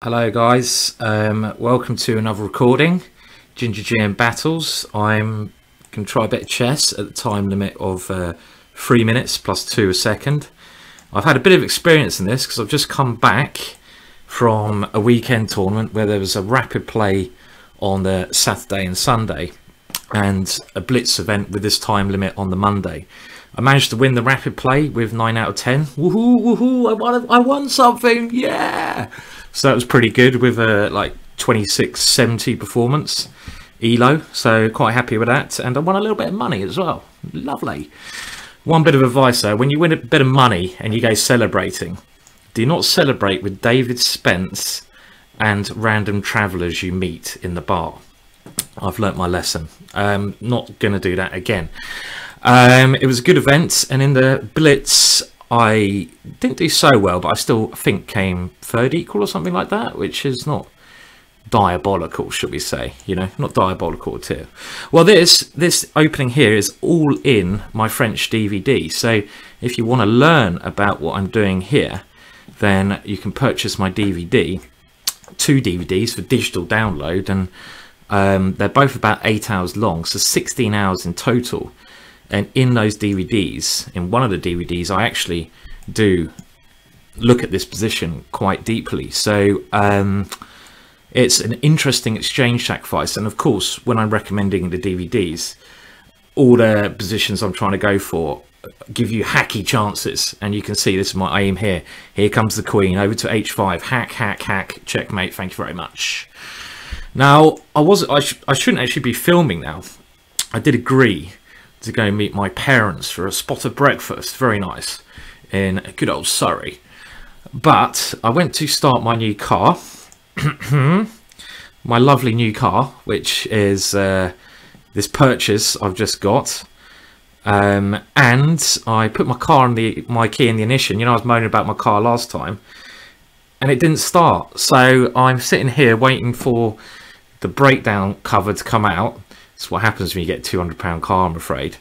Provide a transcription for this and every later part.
Hello guys, welcome to another recording, GingerGM Battles. I'm going to try a bit of chess at the time limit of 3 minutes plus 2 a second. I've had a bit of experience in this because I've just come back from a weekend tournament where there was a rapid play on the Saturday and Sunday and a Blitz event with this time limit on the Monday. I managed to win the rapid play with 9 out of 10. Woohoo, woohoo, I won something, yeah! So that was pretty good with a like 2670 performance elo, so quite happy with that. And I won a little bit of money as well. Lovely. One bit of advice though, when you win a bit of money and you go celebrating, do not celebrate with David Spence and random travellers you meet in the bar. I've learnt my lesson. Not going to do that again. It was a good event, and in the Blitz I didn't do so well, but I still think came third equal or something like that, which is not diabolical, should we say, you know, not diabolical at all. Well, this opening here is all in my French DVD, so if you want to learn about what I'm doing here, then you can purchase my DVD, 2 DVDs for digital download, and they're both about 8 hours long, so 16 hours in total. And in those DVDs, in one of the DVDs, I actually do look at this position quite deeply. So it's an interesting exchange sacrifice. And of course, when I'm recommending the DVDs, all the positions I'm trying to go for give you hacky chances. And you can see this is my aim here. Here comes the queen over to h5. Hack, hack, hack. Checkmate. Thank you very much. Now, I shouldn't actually be filming now. I did agree to go meet my parents for a spot of breakfast, very nice, in good old Surrey. But I went to start my new car, my lovely new car, which is this purchase I've just got, and I put my key in the ignition. You know, I was moaning about my car last time, and it didn't start. So I'm sitting here waiting for the breakdown cover to come out. It's what happens when you get a £200 car, I'm afraid.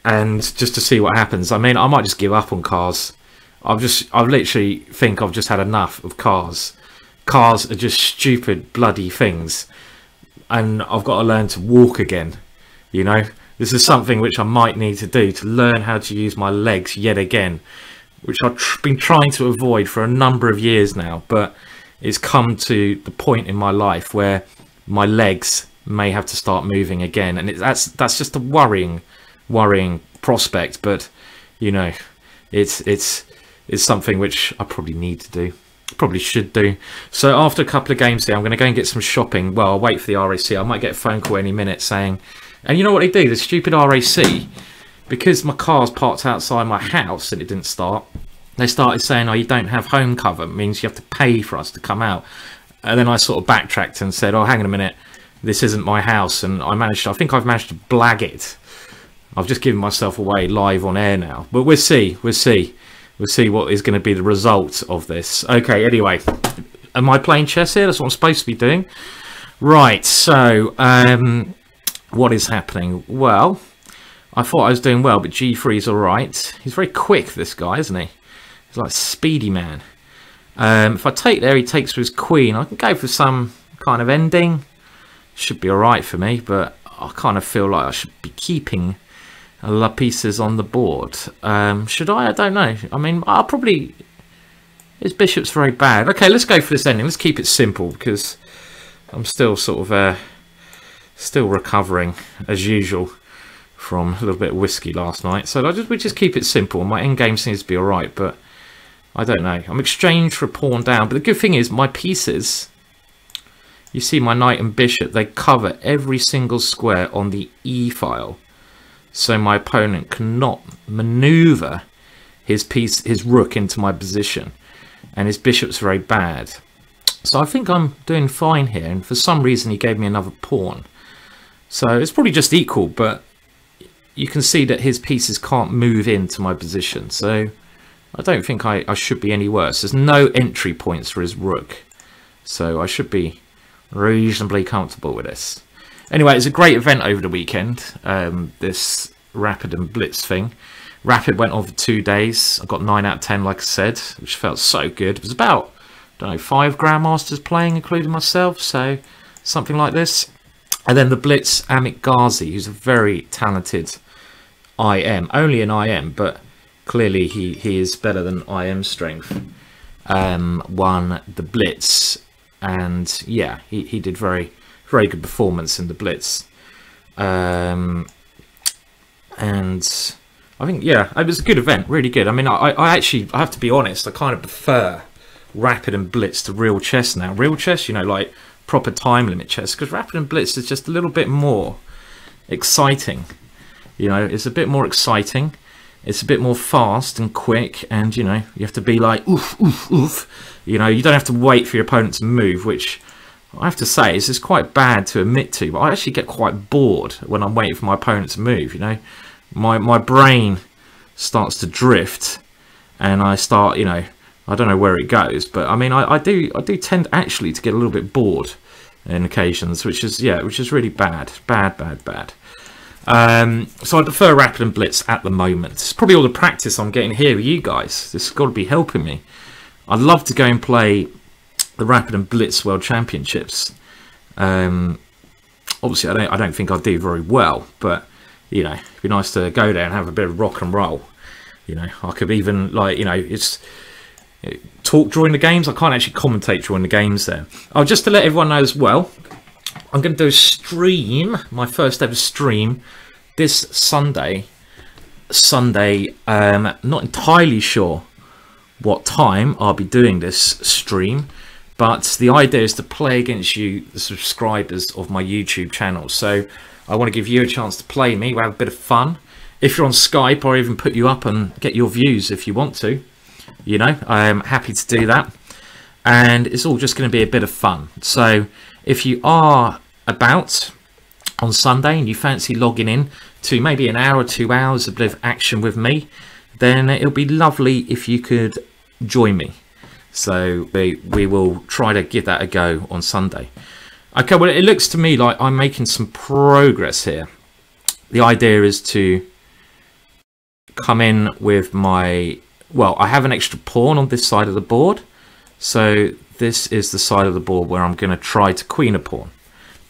And just to see what happens. I mean, I might just give up on cars. I literally think I've just had enough of cars. Cars are just stupid, bloody things. And I've got to learn to walk again. You know, this is something which I might need to do, to learn how to use my legs yet again, which I've been trying to avoid for a number of years now. But it's come to the point in my life where my legs may have to start moving again, and that's just a worrying prospect. But you know, it's something which I probably need to do, probably should do. So after a couple of games there, I'm going to go and get some shopping. Well, I'll wait for the RAC. I might get a phone call any minute saying, and you know what they do, the stupid RAC, because my car's parked outside my house and it didn't start, they started saying, oh, you don't have home cover, it means you have to pay for us to come out. And then I sort of backtracked and said, oh, hang on a minute, this isn't my house, and I think I've managed to blag it. I've just given myself away live on air now, but we'll see what is going to be the result of this. Okay, anyway, am I playing chess here? That's what I'm supposed to be doing. Right, so what is happening? Well, I thought I was doing well, but g3 is all right. He's very quick, this guy, isn't he? He's like a speedy man. If I take there, he takes for his queen. I can go for some kind of ending. Should be alright for me, but I kind of feel like I should be keeping the pieces on the board. Should I? I don't know. I mean, I'll probably... His bishop's very bad. Okay, let's go for this ending. Let's keep it simple, because I'm still sort of still recovering, as usual, from a little bit of whiskey last night. So we just keep it simple. My endgame seems to be alright, but I don't know. I'm exchanged for a pawn down, but the good thing is my pieces... You see my knight and bishop, they cover every single square on the E file. So my opponent cannot maneuver his rook into my position. And his bishop's very bad. So I think I'm doing fine here. And for some reason he gave me another pawn. So it's probably just equal, but you can see that his pieces can't move into my position. So I don't think I should be any worse. There's no entry points for his rook. So I should be reasonably comfortable with this. Anyway, it's a great event over the weekend, this Rapid and Blitz thing. Rapid went on for 2 days. I got 9 out of 10, like I said, which felt so good. It was about don't know, 5 grandmasters playing, including myself, so something like this. And then the Blitz Amit Ghazi, who's a very talented IM, only an IM, but clearly he is better than IM strength. Won the Blitz, and yeah, he did very good performance in the Blitz. And I think, yeah, it was a good event, really good. I mean, I actually, I have to be honest, I kind of prefer Rapid and Blitz to real chess now. Real chess, you know, like proper time limit chess, because Rapid and Blitz is just a little bit more exciting. You know, it's a bit more exciting. It's a bit more fast and quick, and you know, you have to be like oof, oof, oof. You know, you don't have to wait for your opponent to move, which I have to say is quite bad to admit to, but I actually get quite bored when I'm waiting for my opponent to move. You know, my brain starts to drift, and I start, you know, I don't know where it goes, but I mean, I do tend actually to get a little bit bored in occasions, which is, yeah, which is really bad. So I prefer Rapid and Blitz at the moment. It's probably all the practice I'm getting here with you guys. This has got to be helping me. I'd love to go and play the Rapid and Blitz World Championships. Obviously, I don't think I do very well, but you know, it'd be nice to go there and have a bit of rock and roll. You know, I could even, like, you know, it's talk during the games. I can't actually commentate during the games there. Oh, just to let everyone know as well, I'm going to do a stream, my first ever stream, this Sunday. Not entirely sure what time I'll be doing this stream, but the idea is to play against you, the subscribers of my YouTube channel. So I want to give you a chance to play me. We'll have a bit of fun. If you're on Skype, I'll even put you up and get your views if you want to. You know, I am happy to do that. And it's all just going to be a bit of fun. So if you are about on Sunday and you fancy logging in to maybe an hour or 2 hours, a bit of action with me, then it'll be lovely if you could join me. So we will try to give that a go on Sunday. Okay, well, it looks to me like I'm making some progress here. The idea is to come in with my, well, I have an extra pawn on this side of the board. So this is the side of the board where I'm going to try to queen a pawn.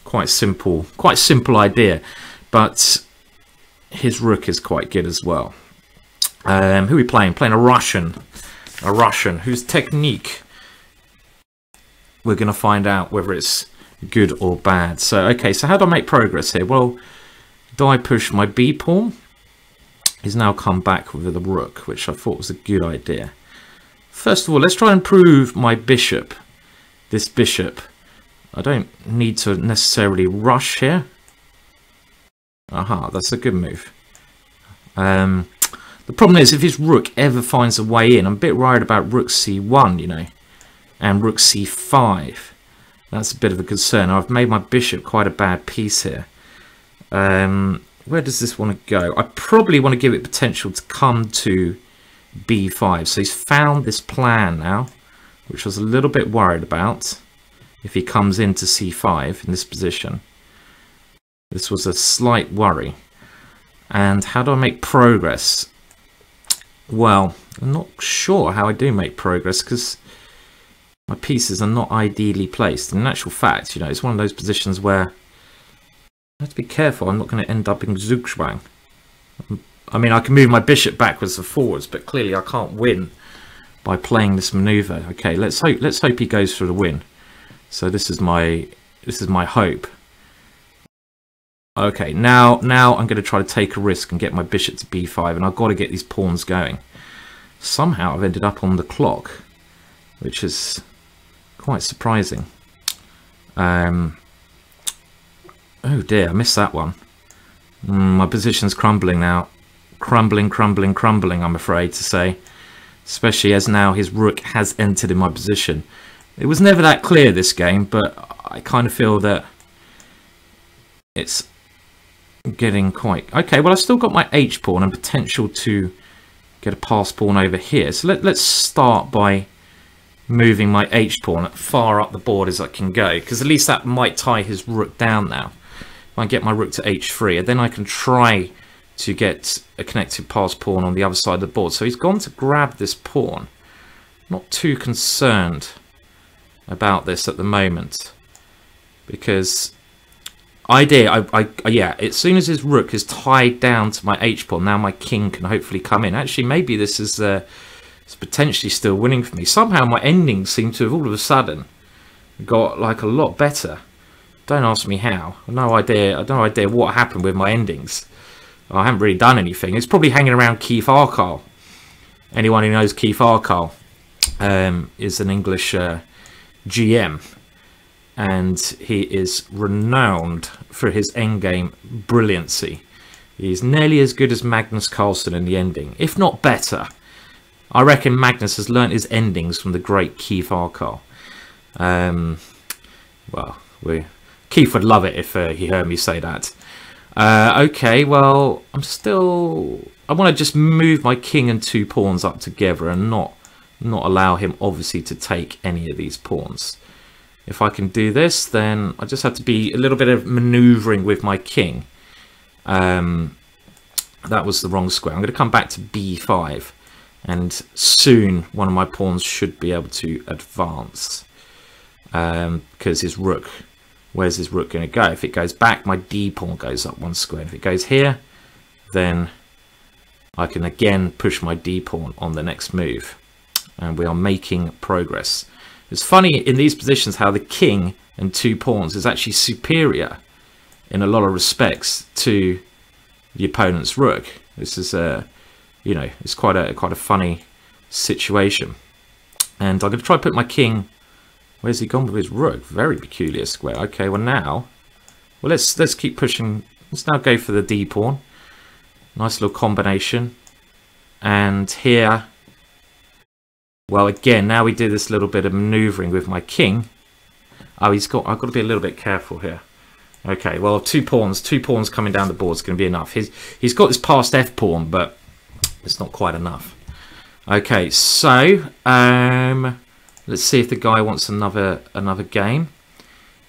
Quite simple idea, but his rook is quite good as well. Who are we playing? Playing a Russian whose technique we're going to find out whether it's good or bad. So okay, so how do I make progress here? Well, do I push my b pawn? He's now come back with the rook, which I thought was a good idea. First of all, let's try and improve my bishop. This bishop. I don't need to necessarily rush here. Aha, that's a good move. The problem is, if his rook ever finds a way in, I'm a bit worried about rook c1, you know, and rook c5. That's a bit of a concern. I've made my bishop quite a bad piece here. Where does this want to go? I probably want to give it potential to come to b5. So he's found this plan now, which I was a little bit worried about. If he comes into c5 in this position, this was a slight worry. And how do I make progress? Well, I'm not sure how I do make progress because my pieces are not ideally placed. In actual fact, you know, it's one of those positions where I have to be careful. I'm not going to end up in Zugzwang. I mean, I can move my bishop backwards and forwards, but clearly I can't win by playing this maneuver. Okay, let's hope he goes for the win. So this is my hope. Okay, now I'm going to try to take a risk and get my bishop to b5, and I've got to get these pawns going. Somehow I've ended up on the clock, which is quite surprising. Oh dear, I missed that one. My position's crumbling now. Crumbling, I'm afraid to say. Especially as now his rook has entered in my position. It was never that clear, this game, but I kind of feel that it's getting quite... Okay, well, I've still got my h-pawn and potential to get a pass pawn over here. So let's start by moving my h-pawn far up the board as I can go, because at least that might tie his rook down now. If I get my rook to h3, and then I can try to get a connected pass pawn on the other side of the board. So he's gone to grab this pawn. Not too concerned about this at the moment, because yeah, as soon as his rook is tied down to my h-pawn, now my king can hopefully come in. Actually, maybe this is it's potentially still winning for me. Somehow my endings seem to have all of a sudden got like a lot better. Don't ask me how. No idea. I have no idea what happened with my endings. I haven't really done anything. It's probably hanging around Keith Arkle. Anyone who knows Keith Arkle is an English GM, and he is renowned for his endgame brilliancy. He's nearly as good as Magnus Carlsen in the ending, if not better. I reckon Magnus has learnt his endings from the great Keith Arkle. Well, Keith would love it if he heard me say that. Okay, well, I want to just move my king and 2 pawns up together and not allow him, obviously, to take any of these pawns. If I can do this, then I just have to be a little bit of manoeuvring with my king. That was the wrong square. I'm going to come back to b5, and soon one of my pawns should be able to advance. Because his rook, where's his rook going to go? If it goes back, my d pawn goes up 1 square. If it goes here, then I can again push my d pawn on the next move, and we are making progress. It's funny in these positions how the king and 2 pawns is actually superior in a lot of respects to the opponent's rook. This is you know, it's quite a funny situation. And I'm going to try to put my king. Where's he gone with his rook? Very peculiar square. Okay, well now, well let's keep pushing. Let's now go for the d pawn. Nice little combination. And here, well again, now we do this little bit of manoeuvring with my king. Oh, I've got to be a little bit careful here. Okay, well 2 pawns coming down the board is going to be enough. He's got this passed f pawn, but it's not quite enough. Okay, so let's see if the guy wants another game.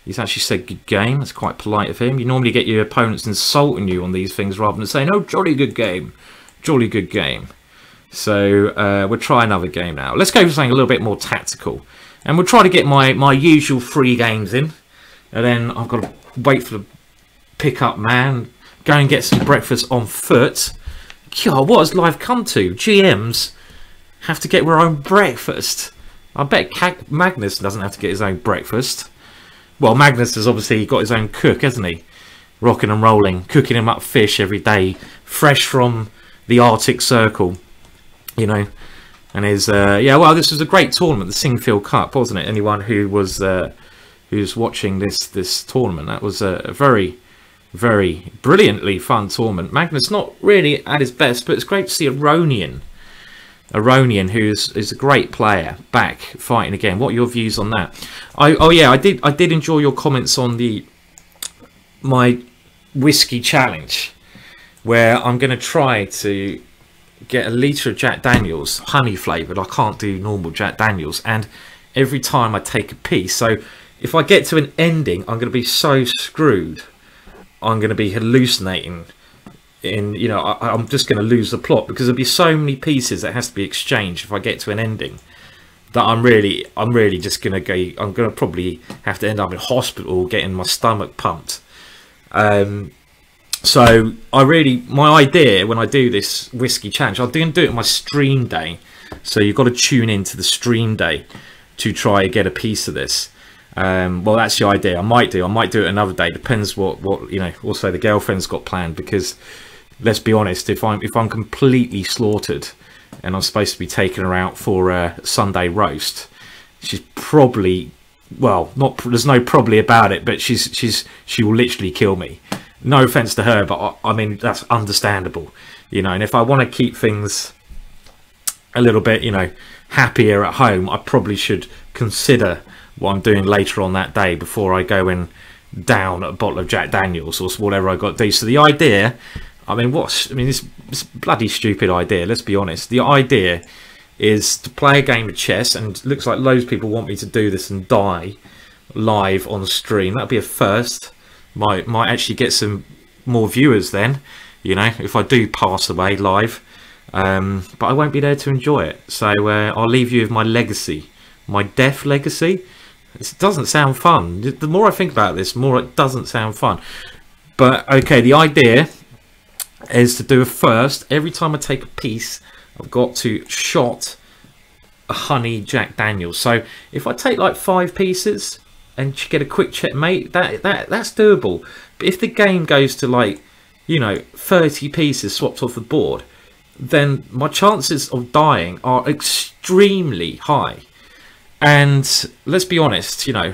He's actually said good game. That's quite polite of him. You normally get your opponents insulting you on these things rather than saying, oh, jolly good game. Jolly good game. So we'll try another game now. Let's go for something a little bit more tactical. And we'll try to get my usual 3 games in. And then I've got to wait for the pick-up man. Go and get some breakfast on foot. God, what has life come to? GMs have to get their own breakfast. I bet Magnus doesn't have to get his own breakfast. Well, Magnus has obviously got his own cook, hasn't he? Rocking and rolling, cooking him up fish every day, fresh from the Arctic Circle, you know. And his yeah, well, this was a great tournament, the Singfield Cup, wasn't it? Anyone who was who's watching this tournament, that was a very, very brilliantly fun tournament. Magnus not really at his best, but it's great to see Aronian, who's a great player, back fighting again. What are your views on that? Oh yeah, I did enjoy your comments on my whiskey challenge, where I'm going to try to get a litre of Jack Daniels, honey flavoured. I can't do normal Jack Daniels, and every time I take a piece, so if I get to an ending, I'm going to be so screwed. I'm going to be hallucinating. You know, I'm just going to lose the plot, because there'll be so many pieces that has to be exchanged if I get to an ending, that I'm really just going to go. I'm going to probably have to end up in hospital getting my stomach pumped. So my idea when I do this whiskey challenge, I'm going to do it on my stream day. So you've got to tune into the stream day to try and get a piece of this. Well, that's the idea. I might do it another day. Depends what you know. Also, the girlfriend's got planned, because let's be honest, if I'm completely slaughtered and I'm supposed to be taking her out for a Sunday roast, she's probably, well, there's no probably about it, but she will literally kill me. No offense to her, but I mean, that's understandable, you know. And if I want to keep things a little bit, you know, happier at home, I probably should consider what I'm doing later on that day before I go in down a bottle of Jack Daniels or whatever I got to do. So the idea, I mean, this bloody stupid idea, let's be honest. The idea is to play a game of chess, and it looks like loads of people want me to do this and die live on stream. That'd be a first. Might actually get some more viewers then, you know, if I do pass away live. But I won't be there to enjoy it. So I'll leave you with my legacy, my death legacy. It doesn't sound fun. The more I think about this, the more it doesn't sound fun. But okay, the idea is to do a first. Every time I take a piece, I've got to shot a honey Jack Daniels. So if I take like 5 pieces and get a quick checkmate, that's doable. But if the game goes to like, you know, 30 pieces swapped off the board, then my chances of dying are extremely high. And let's be honest, you know,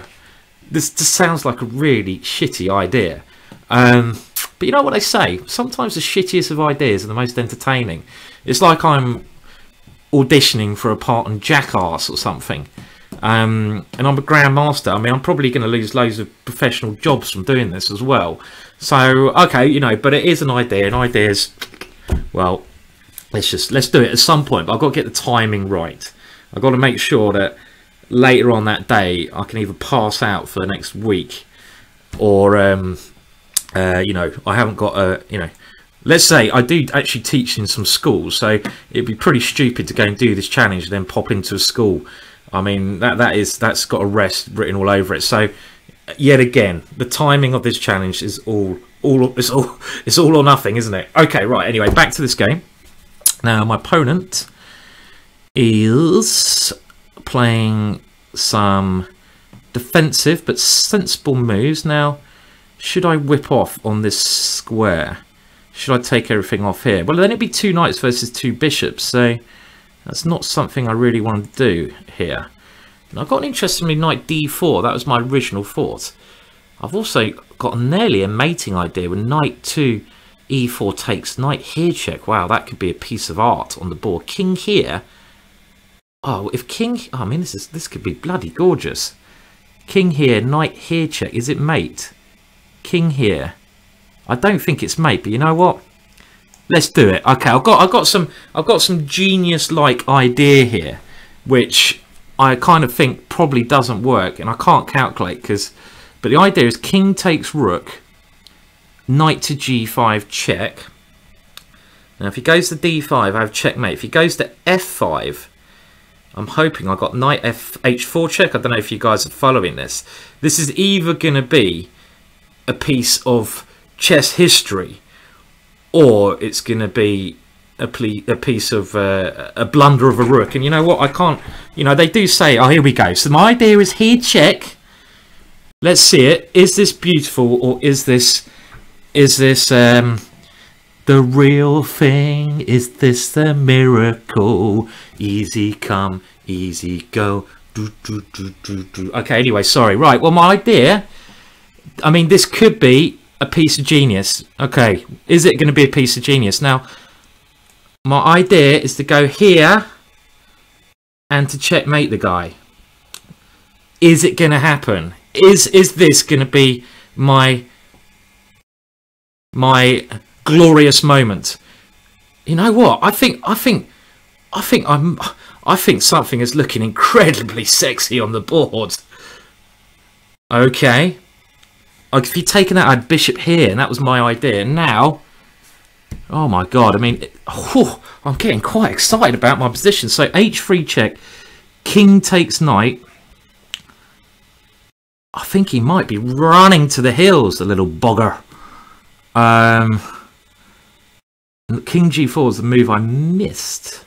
this just sounds like a really shitty idea. But you know what they say? Sometimes the shittiest of ideas are the most entertaining. It's like I'm auditioning for a part on Jackass or something. And I'm a grandmaster. I mean, I'm probably going to lose loads of professional jobs from doing this as well. So, okay, you know, but it is an idea. And ideas, well, let's do it at some point. But I've got to get the timing right. I've got to make sure that later on that day I can either pass out for the next week, or you know, I haven't got a, you know, let's say I do actually teach in some schools, so it'd be pretty stupid to go and do this challenge and then pop into a school. I mean, that's got a rest written all over it. So yet again, the timing of this challenge is all or nothing, isn't it? Okay, right, anyway, back to this game. Now my opponent is playing some defensive but sensible moves. Now, should I whip off on this square? Should I take everything off here? Well, then it'd be 2 knights versus 2 bishops, so that's not something I really want to do here. And I've got an interestingly knight d4. That was my original thought. I've also got nearly a mating idea with knight 2 e4 takes, knight here check. Wow, that could be a piece of art on the board. King here. Oh, if king, oh, I mean, this could be bloody gorgeous. King here, knight here check. Is it mate? King here. I don't think it's mate, but you know what? Let's do it. Okay, I've got some genius-like idea here, which I kind of think probably doesn't work, and I can't calculate but the idea is king takes rook, knight to g5 check. Now, if he goes to d5, I have checkmate. If he goes to f5. I'm hoping I got knight h4 check. I don't know if you guys are following this. This is either going to be a piece of chess history, or it's going to be a piece of a blunder of a rook. And you know what? I can't. You know, they do say, oh, here we go. So my idea is here check. Let's see it. Is this beautiful, or is this the real thing? Is this the miracle? Easy come, easy go. Do, do, do, do, do. Okay, anyway, sorry. Right, well, my idea, I mean, this could be a piece of genius. Okay, is it going to be a piece of genius? Now, my idea is to go here and to checkmate the guy. Is it going to happen? Is this going to be my glorious moment? You know what? I think something is looking incredibly sexy on the board. Okay. If you'd taken that, I had bishop here, and that was my idea. Now, oh my god, I mean, I'm getting quite excited about my position. So h3 check, king takes knight. I think he might be running to the hills, the little bugger. King g4 is the move I missed.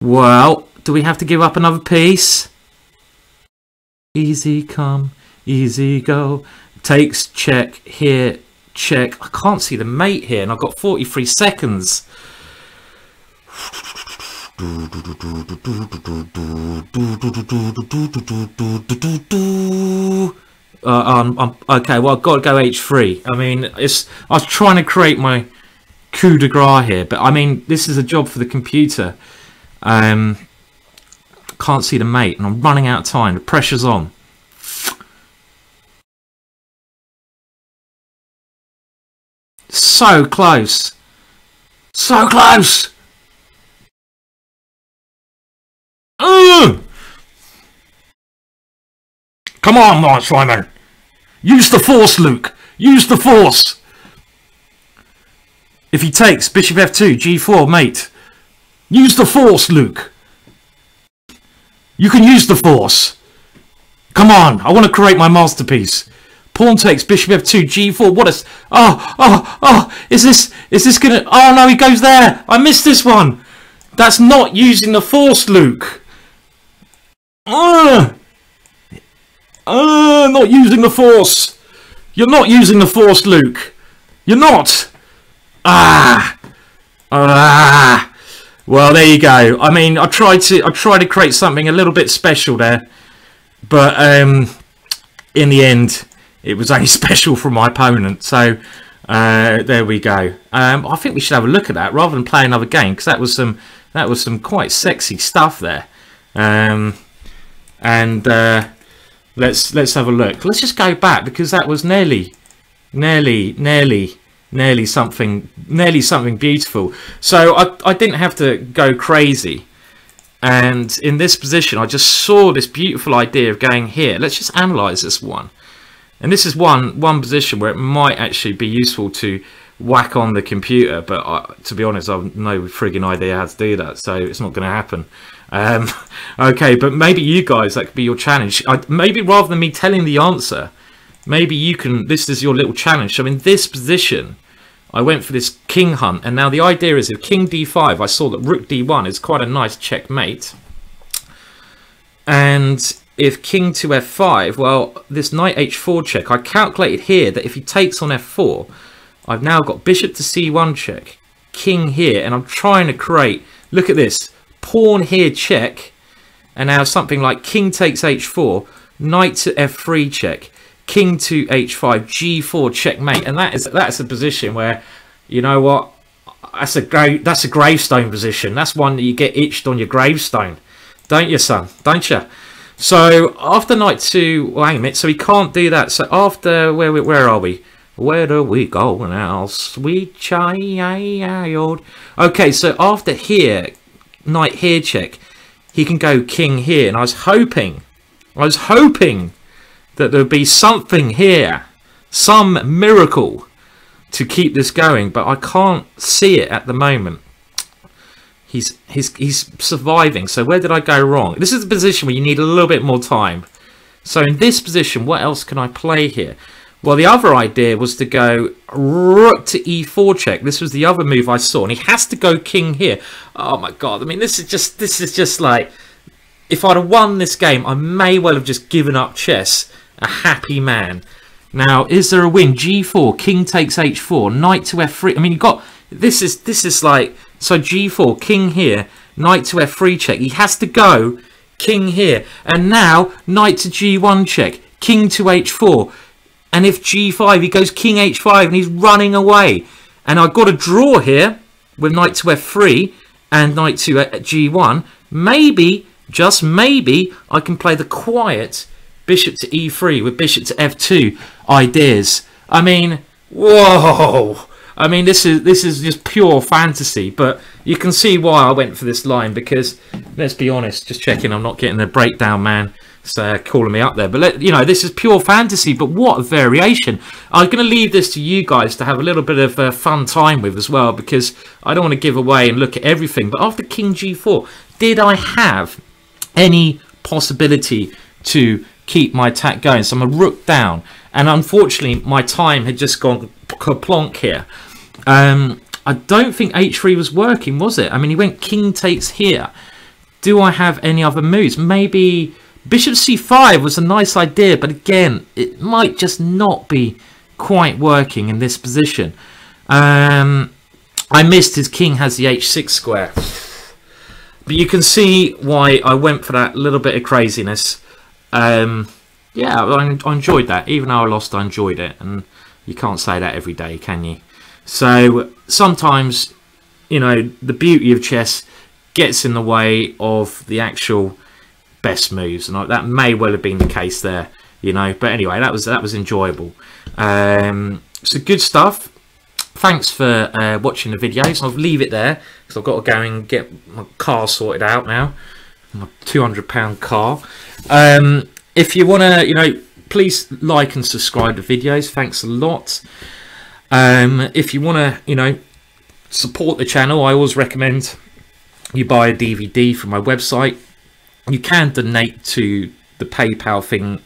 Well, do we have to give up another piece? Easy come, easy go. Takes check here, check. I can't see the mate here, and I've got 43 seconds. Okay, well, I've got to go h3. I mean, I was trying to create my coup de grace here, but I mean, this is a job for the computer. Can't see the mate, and I'm running out of time. The pressure's on. So close. So close. Come on, Mark Simon. Use the force, Luke. Use the force. If he takes bishop f2, g4, mate. Use the force, Luke. You can use the force. Come on, I want to create my masterpiece. Pawn takes bishop f2, g4. What is... Is this gonna... Oh, no, he goes there. I missed this one. That's not using the force, Luke. Not using the force. You're not using the force, Luke. You're not. Well, there you go. I mean, I tried to create something a little bit special there, but in the end, it was only special for my opponent. So there we go. I think we should have a look at that rather than play another game, because that was some quite sexy stuff there. Let's have a look. Let's just go back, because that was nearly something beautiful. So I didn't have to go crazy, and in this position I just saw this beautiful idea of going here. Let's just analyze this one, and this is one position where it might actually be useful to whack on the computer, but to be honest, I've no frigging idea how to do that, so it's not going to happen. Okay, but maybe you guys, that could be your challenge. Maybe rather than me telling the answer, maybe you can, this is your little challenge. So in this position, I went for this king hunt, and now the idea is if king d5, I saw that rook d1 is quite a nice checkmate. And if king to f5, well, this knight h4 check, I calculated here that if he takes on f4, I've now got bishop to c1 check, king here, and I'm trying to create, look at this, pawn here check, and now something like king takes h4, knight to f3 check, king to h5, g4 checkmate. And that's a position where, you know what, that's a gravestone position. That's one that you get itched on your gravestone, don't you, son? Don't you? So after knight to, well, hang a minute, so he can't do that. So after, where are we? Where do we go now, sweet child? Okay, so after here, knight here check, he can go king here, and I was hoping that there would be something here, some miracle to keep this going, but I can't see it at the moment. He's surviving. So where did I go wrong? This is a position where you need a little bit more time. So in this position, what else can I play here? Well, the other idea was to go rook to e4 check. This was the other move I saw, and he has to go king here. Oh my god! I mean, this is just like, if I'd have won this game, I may well have just given up chess. A happy man. Now, is there a win? G4, king takes h4, knight to f3. I mean, you got this is like, so g4, king here, knight to f3 check. He has to go king here, and now knight to g1 check, king to h4. And if g5, he goes king h5, and he's running away. And I've got a draw here with knight to f3 and knight to g1. Maybe, just maybe, I can play the quiet bishop to e3 with bishop to f2 ideas. I mean, whoa! I mean, this is just pure fantasy. But you can see why I went for this line, because let's be honest, just checking I'm not getting the breakdown man calling me up there, but you know, this is pure fantasy, but what a variation. I'm going to leave this to you guys to have a little bit of fun time with as well, because I don't want to give away and look at everything. But after king g4, did I have any possibility to keep my attack going? So I'm a rook down, and unfortunately my time had just gone kerplonk here. I don't think h3 was working, was it? I mean, he went king takes here. Do I have any other moves? Maybe bishop c5 was a nice idea, but again, it might just not be quite working in this position. I missed his king has the h6 square. But you can see why I went for that little bit of craziness. Yeah, I enjoyed that. Even though I lost, I enjoyed it. And you can't say that every day, can you? So sometimes, you know, the beauty of chess gets in the way of the actual best moves, and that may well have been the case there, you know. But anyway, that was enjoyable. So good stuff. Thanks for watching the videos. I'll leave it there because I've got to go and get my car sorted out now, my £200 car. If you want to, you know, please like and subscribe to videos. Thanks a lot. If you want to, you know, support the channel, I always recommend you buy a DVD from my website. You can donate to the PayPal thing,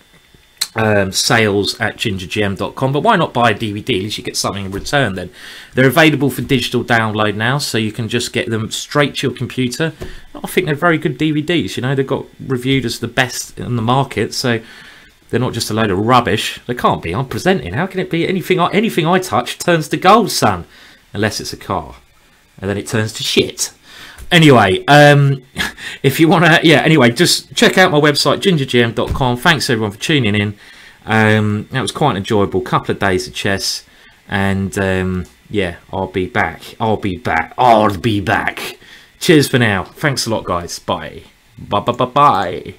sales at gingergm.com, but why not buy a DVD? At least you get something in return. Then they're available for digital download now, so you can just get them straight to your computer. I think they're very good DVDs. You know, they've got reviewed as the best in the market, so they're not just a load of rubbish. They can't be. I'm presenting. How can it be? Anything I touch turns to gold, son, unless it's a car, and then it turns to shit. Anyway, if you want to, yeah, anyway, just check out my website, gingergm.com. Thanks everyone for tuning in. That was quite an enjoyable couple of days of chess, and yeah, I'll be back. Cheers for now. Thanks a lot, guys. Bye. Bye.